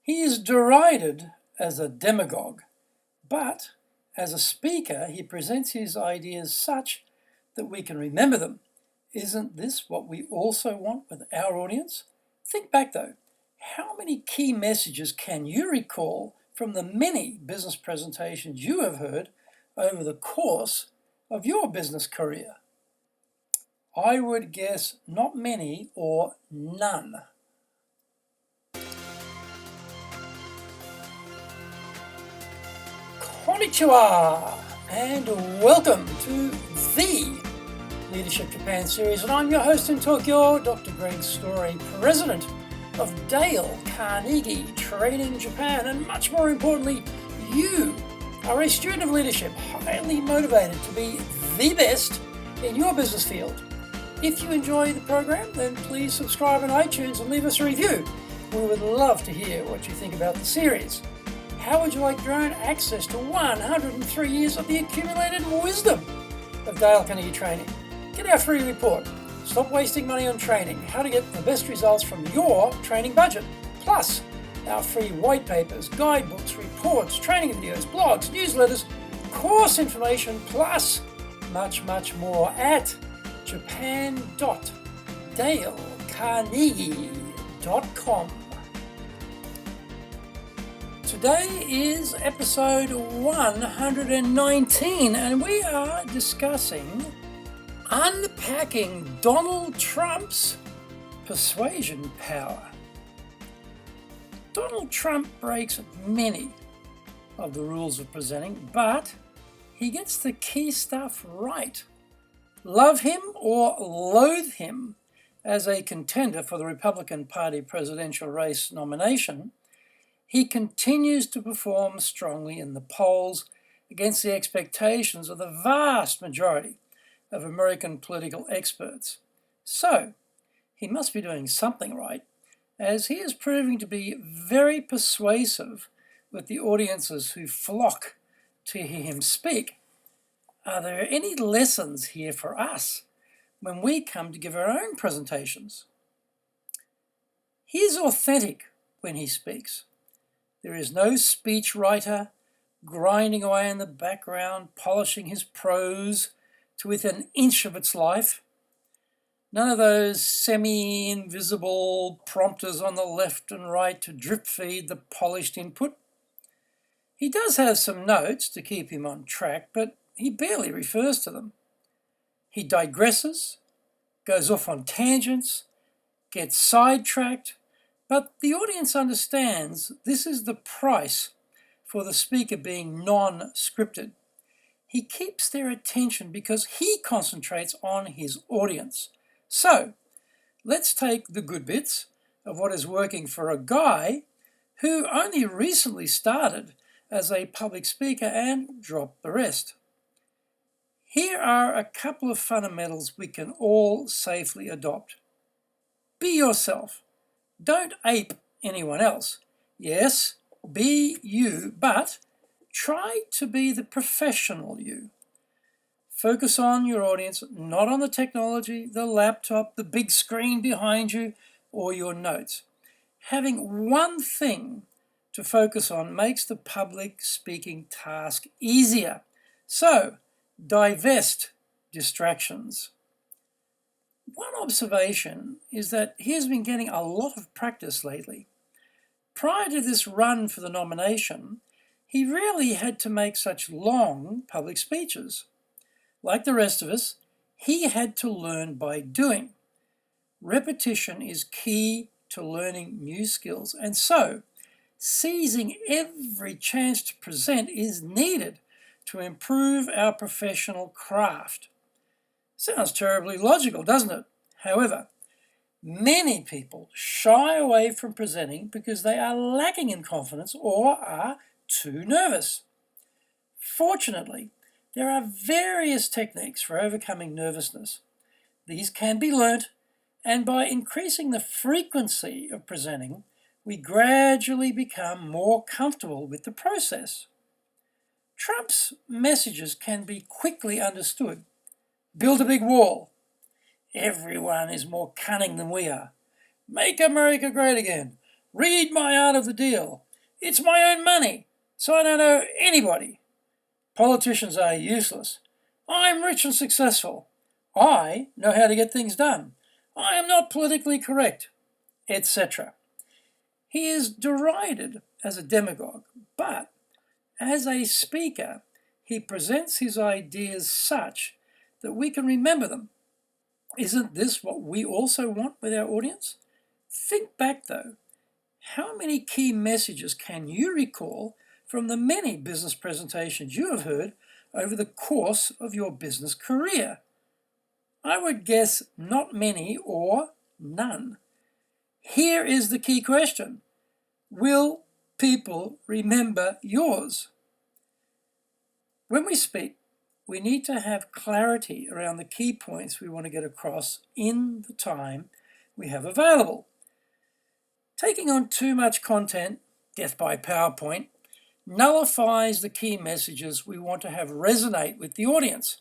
He is derided as a demagogue, but as a speaker, he presents his ideas such that we can remember them. Isn't this what we also want with our audience? Think back though, how many key messages can you recall from the many business presentations you have heard over the course of your business career? I would guess not many or none. Konnichiwa, and welcome to the Leadership Japan series, and I'm your host in Tokyo, Dr. Greg Story, President of Dale Carnegie Training Japan, and much more importantly, you are a student of leadership, highly motivated to be the best in your business field. If you enjoy the program, then please subscribe on iTunes and leave us a review. We would love to hear what you think about the series. How would you like your own access to 103 years of the accumulated wisdom of Dale Carnegie Training? Get our free report, Stop Wasting Money on Training, How to Get the Best Results from Your Training Budget. Plus, our free white papers, guidebooks, reports, training videos, blogs, newsletters, course information, plus much, much more at japan.dalecarnegie.com. Today is episode 119, and we are discussing unpacking Donald Trump's persuasion power. Donald Trump breaks many of the rules of presenting, but he gets the key stuff right. Love him or loathe him as a contender for the Republican Party presidential race nomination, he continues to perform strongly in the polls against the expectations of the vast majority of American political experts. So, he must be doing something right, as he is proving to be very persuasive with the audiences who flock to hear him speak. Are there any lessons here for us when we come to give our own presentations? He is authentic when he speaks. There is no speechwriter grinding away in the background, polishing his prose to within an inch of its life. None of those semi-invisible prompters on the left and right to drip feed the polished input. He does have some notes to keep him on track, but he barely refers to them. He digresses, goes off on tangents, gets sidetracked, but the audience understands this is the price for the speaker being non-scripted. He keeps their attention because he concentrates on his audience. So, let's take the good bits of what is working for a guy who only recently started as a public speaker and drop the rest. Here are a couple of fundamentals we can all safely adopt. Be yourself. Don't ape anyone else. Yes, be you, but try to be the professional you. Focus on your audience, not on the technology, the laptop, the big screen behind you, or your notes. Having one thing to focus on makes the public speaking task easier. So, divest distractions. One observation is that he has been getting a lot of practice lately. Prior to this run for the nomination, he rarely had to make such long public speeches. Like the rest of us, he had to learn by doing. Repetition is key to learning new skills, and so seizing every chance to present is needed to improve our professional craft. Sounds terribly logical, doesn't it? However, many people shy away from presenting because they are lacking in confidence or are too nervous. Fortunately, there are various techniques for overcoming nervousness. These can be learnt, and by increasing the frequency of presenting, we gradually become more comfortable with the process. Trump's messages can be quickly understood. Build a big wall. Everyone is more cunning than we are. Make America great again. Read my art of the deal. It's my own money, so I don't owe anybody. Politicians are useless. I'm rich and successful. I know how to get things done. I am not politically correct, etc. He is derided as a demagogue, but as a speaker, he presents his ideas such that we can remember them. Isn't this what we also want with our audience? Think back though. How many key messages can you recall from the many business presentations you have heard over the course of your business career? I would guess not many or none. Here is the key question. Will people remember yours? When we speak, we need to have clarity around the key points we want to get across in the time we have available. Taking on too much content, death by PowerPoint, nullifies the key messages we want to have resonate with the audience.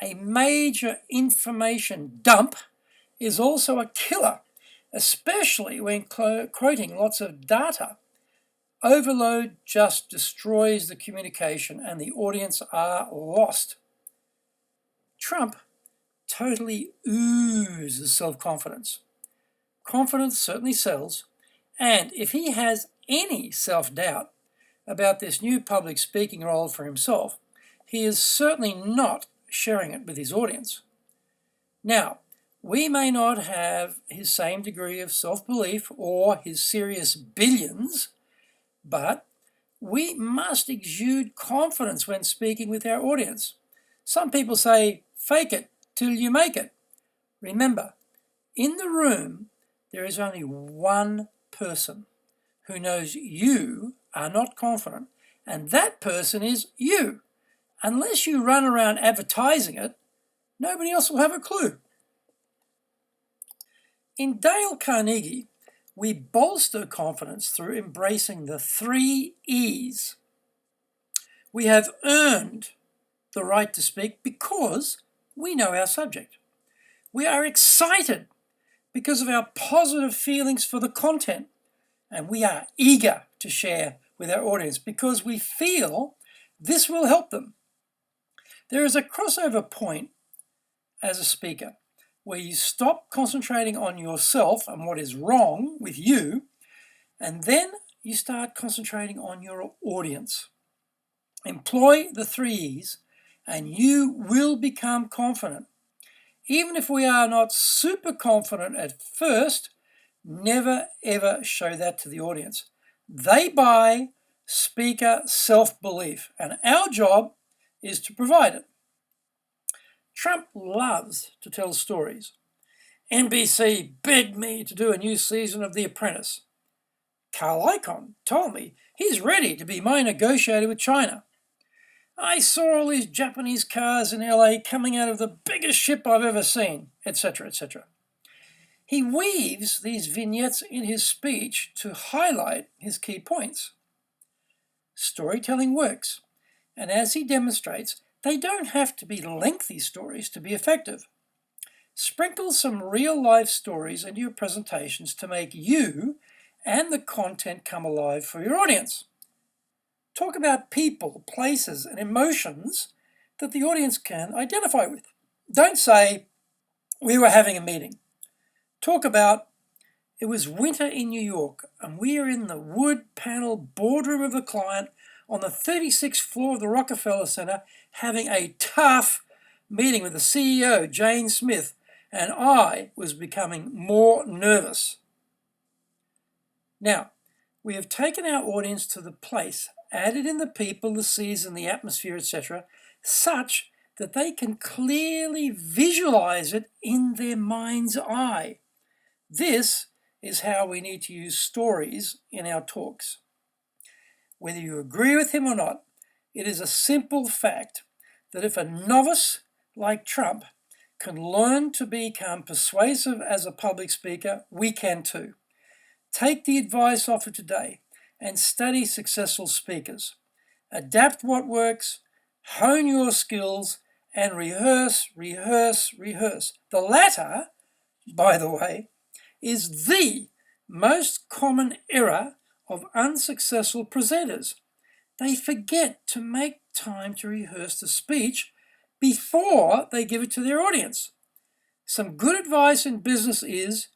A major information dump is also a killer, especially when quoting lots of data. Overload just destroys the communication and the audience are lost. Trump totally oozes self-confidence. Confidence certainly sells, and if he has any self-doubt about this new public speaking role for himself, he is certainly not sharing it with his audience. Now, we may not have his same degree of self-belief or his serious billions, but we must exude confidence when speaking with our audience. Some people say, fake it till you make it. Remember, in the room, there is only one person who knows you are not confident, and that person is you. Unless you run around advertising it, nobody else will have a clue. In Dale Carnegie, we bolster confidence through embracing the 3 E's. We have earned the right to speak because we know our subject. We are excited because of our positive feelings for the content, and we are eager to share with our audience because we feel this will help them. There is a crossover point as a speaker where you stop concentrating on yourself and what is wrong with you, and then you start concentrating on your audience. Employ the 3 E's and you will become confident. Even if we are not super confident at first, never ever show that to the audience. They buy speaker self-belief, and our job is to provide it. Trump loves to tell stories. NBC begged me to do a new season of The Apprentice. Carl Icahn told me he's ready to be my negotiator with China. I saw all these Japanese cars in LA coming out of the biggest ship I've ever seen, etc., etc. He weaves these vignettes in his speech to highlight his key points. Storytelling works, and as he demonstrates, they don't have to be lengthy stories to be effective. Sprinkle some real-life stories into your presentations to make you and the content come alive for your audience. Talk about people, places, and emotions that the audience can identify with. Don't say, we were having a meeting. Talk about, it was winter in New York and we are in the wood panel boardroom of the client on the 36th floor of the Rockefeller Center having a tough meeting with the CEO, Jane Smith, and I was becoming more nervous. Now, we have taken our audience to the place, added in the people, the season, the atmosphere, etc., such that they can clearly visualize it in their mind's eye. This is how we need to use stories in our talks. Whether you agree with him or not, it is a simple fact that if a novice like Trump can learn to become persuasive as a public speaker, we can too. Take the advice offered today and study successful speakers. Adapt what works, hone your skills, and rehearse, rehearse, rehearse. The latter, by the way, is the Most common error of unsuccessful presenters. They forget to make time to rehearse the speech before they give it to their audience. Some good advice in business is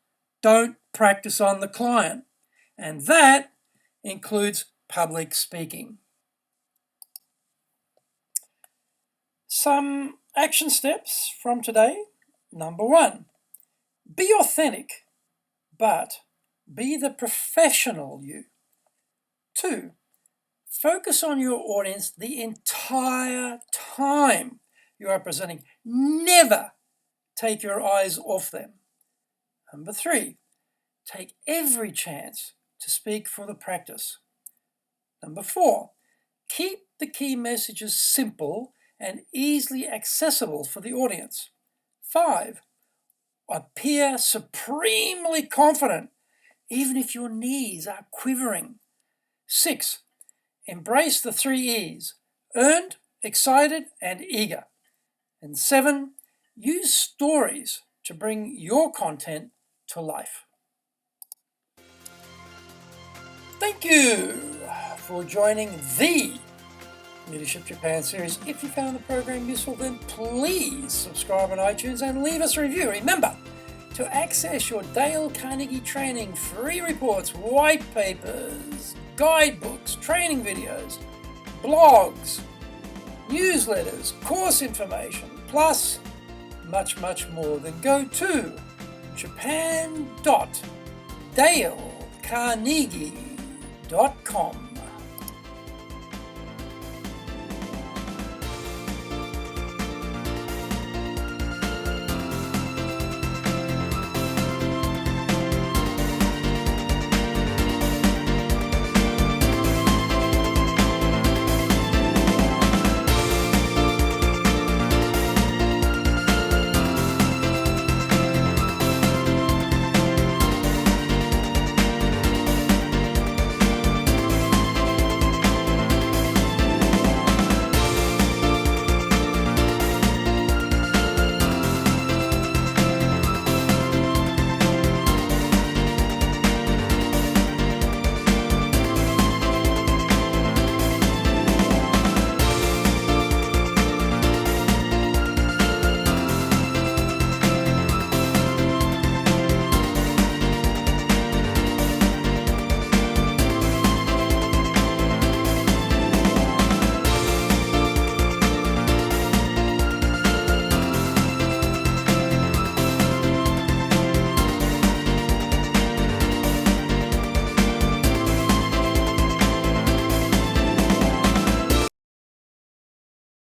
don't practice on the client, and that includes public speaking. Some action steps from today. Number 1, be authentic, but be the professional you. 2, focus on your audience the entire time you are presenting. Never take your eyes off them. Number 3, take every chance to speak for the practice. Number 4, keep the key messages simple and easily accessible for the audience. 5, appear supremely confident, even if your knees are quivering. 6, embrace the 3 E's, earned, excited, and eager. And 7, use stories to bring your content to life. Thank you for joining the Leadership Japan series. If you found the program useful, then please subscribe on iTunes and leave us a review. Remember, to access your Dale Carnegie training, free reports, white papers, guidebooks, training videos, blogs, newsletters, course information, plus much, much more, then go to japan.dalecarnegie.com.